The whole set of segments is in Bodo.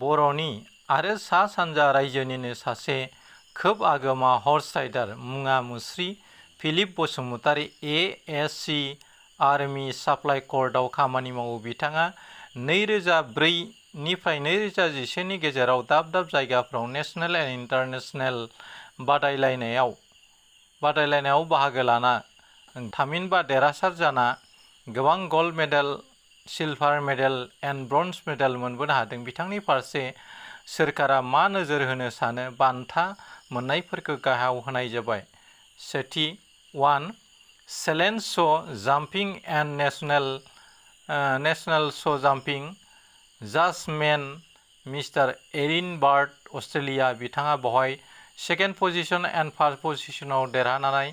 बर'नि आरो सा सानजा रायजोनिनो सासे खोब आगोमा हर्स राइडार मुङा मुस्रि Philip Basumatary ASC army supply कर्टआव खामानि मावो। बिथाङा 2004 निफ्राय 2011 नि गेजेराव दाब दाब जायगाफ्राव नेशनेल एन्ड इन्टारनेशनेल बादायलायनायाव बाहागो लाना थामहिनबा देरहासार जाना गोबां gold medal, silver medal and bronze medal मोनबोनो हादों। बिथांनि फारसे सोरखारा मा नोजोर होनो सानो? बान्था मोननायफोरखौ गाहायाव होनाय जाबाय। सेथि 1 challenge show' jumping and national show' jumping जाजमेन मिस्टार एरिन बार्ड अस्ट्रेलिया। बिथाङा बेवहाय सेकेन्ड पजिशन एन्ड फार्स्ट पजिशनाव देरहानानै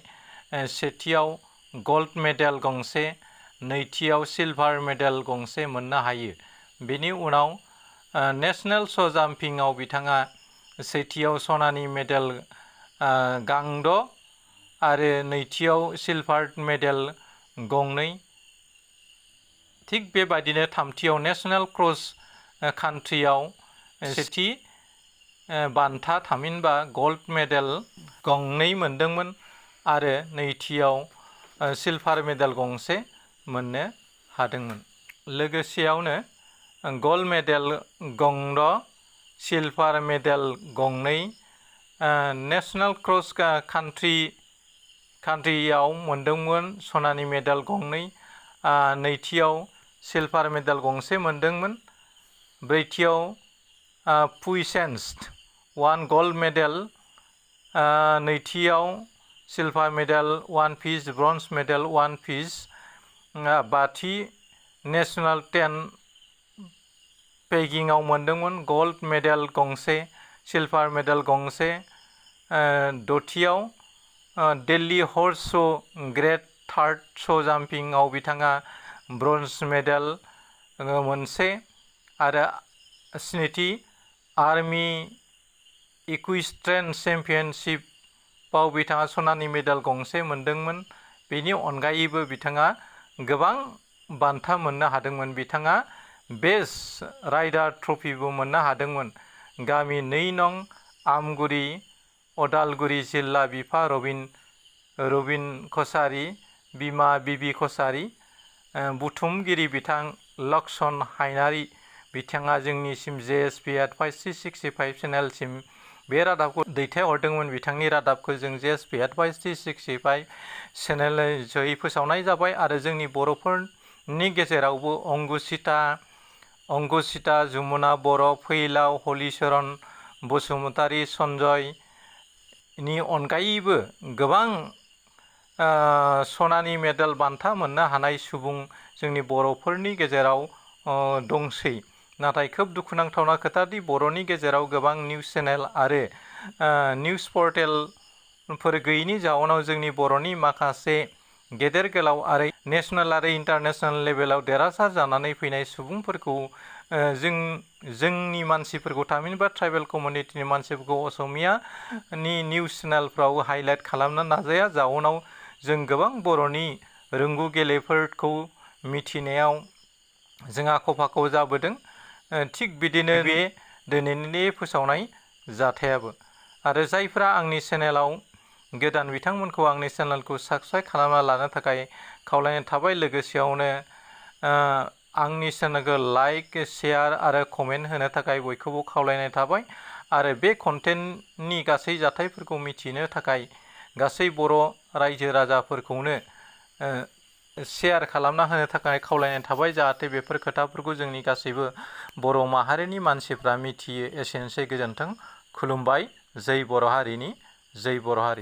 सेथियाव गल्ड मेडेल गंसे, नैथियाव सिलभार मेडेल गंसे मोननो हायो। बेनि उनाव नेशनेल श' जाम्पिंआव बिथाङा सेथियाव सनानि मेडेल गांद' आरो नैथियाव सिलभार मेडेल गंनै। थिग बेबायदिनो थामथियाव नेशनेल क्रस कान्ट्रियाव सेथि बान्था थामहिनबा गल्ड मेडेल गंनै मोनदोंमोन आरो नैथियाव सिलभार मेडेल गंसे मोननो हादोंमोन। लोगोसेयावनो गल्ड मेडेल गंद', सिलभार मेडेल गंनै, नेशनेल क्रस कान्ट्रियाव मोनदोंमोन सनानि मेडेल गंनै, नैथियाव सिलभार मेडेल गंसे मोनदोंमोन, ब्रैथियाव पुइसेन्स 1 गल्ड मेडेल, नैथियाव सिलभार मेडेल 1 पिस, ब्रन्ज मेडेल 1 पिस, बाथि नेशनेल 10 पेगिंआव मोनदोंमोन गल्ड मेडेल गंसे, सिलभार मेडेल गंसे, दथियाव दिल्ली हर्स श' ग्रेड थार्ड श' जाम्पिंआव बिथाङा ब्रन्ज मेडेल मोनसे आरो स्निथि आर्मी इकुइस्ट्रेन चेम्पियनशिपआव बिथाङा सनानि मेडेल गंसे मोनदोंमोन। बेनि अनगायैबो बिथाङा गोबां बान्था मोननो हादोंमोन। बिथाङा बेस्ट राइडार ट्रफिबो मोननो हादोंमोन। गामि 2 नं आमगुरि, अदालगुरि जिल्ला। बिफा रबिन कसारी, बिमा बिबि कसारी। बुथुमगिरि बिथां लक्ष्मण हायनारि। बिथाङा जोंनिसिम JSP Advice 365 चेनेलसिम बे रादाबखौ दैथायहरदोंमोन। बिथांनि रादाबखौ जों JSP Advice 365 चेनेलनि जोहै फोसावनाय जाबाय आरो जोंनि बर'फोरनि गेजेरावबो अंकुसिता, जमुना बर', फैलाव, हलिचरन बसुमतारी, सन्जयनि अनगायैबो गोबां सनानि मेडेल बान्था मोननो हानाय सुबुं जोंनि बर'फोरनि गेजेराव दंसै। नाथाय खोब दुखुनांथावना खोथादि बर'नि गेजेराव गोबां निउस चेनेल आरो निउस पर्टेलफोर गैयैनि जाउनाव जोंनि बर'नि माखासे गेदेर गोलाव आरो नेशनेल आरो इन्टारनेशनेल लेभेलाव देरहासार जानानै फैनाय सुबुंफोरखौ जोंनि मानसिफोरखौ थामहिनबा ट्राइबेल कमिउनिटिनि मानसिफोरखौ असमियानि निउस चेनेलफ्राव हाइलाइट खालामनो नाजाया। जाउनाव जों गोबां बर'नि रोंगौ गेलेफोरखौ मिथिनायाव जोंहा खफाखौ जाबोदों। थिग बिदिनो बे दिनैनि फोसावनाय जाथायाबो। आरो जायफ्रा आंनि चेनेलाव गोदान बिथांमोनखौ आंनि चेनेलखौ साबस्क्राइब खालामना लानो थाखाय खावलायनाय थाबाय। लोगोसेयावनो आंनि चेनेलखौ लाइक, शेयार आरो कमेन्ट होनो थाखाय बयखौबो खावलायनाय थाबाय। आरो बे कन्टेन्टनि गासै जाथायफोरखौ मिथिनो थाखाय गासै बर' रायजो राजाफोरखौनो शेयार खालामना होनो थाखाय खावलायनाय थाबाय, जाहाथे बेफोर खोथाफोरखौ जोंनि गासैबो बर' माहारिनि मानसिफ्रा मिथियो। एसेनोसै, गोजोन्थों, खुलुमबाय। जै बर' हारिनि, जै बर' हारि।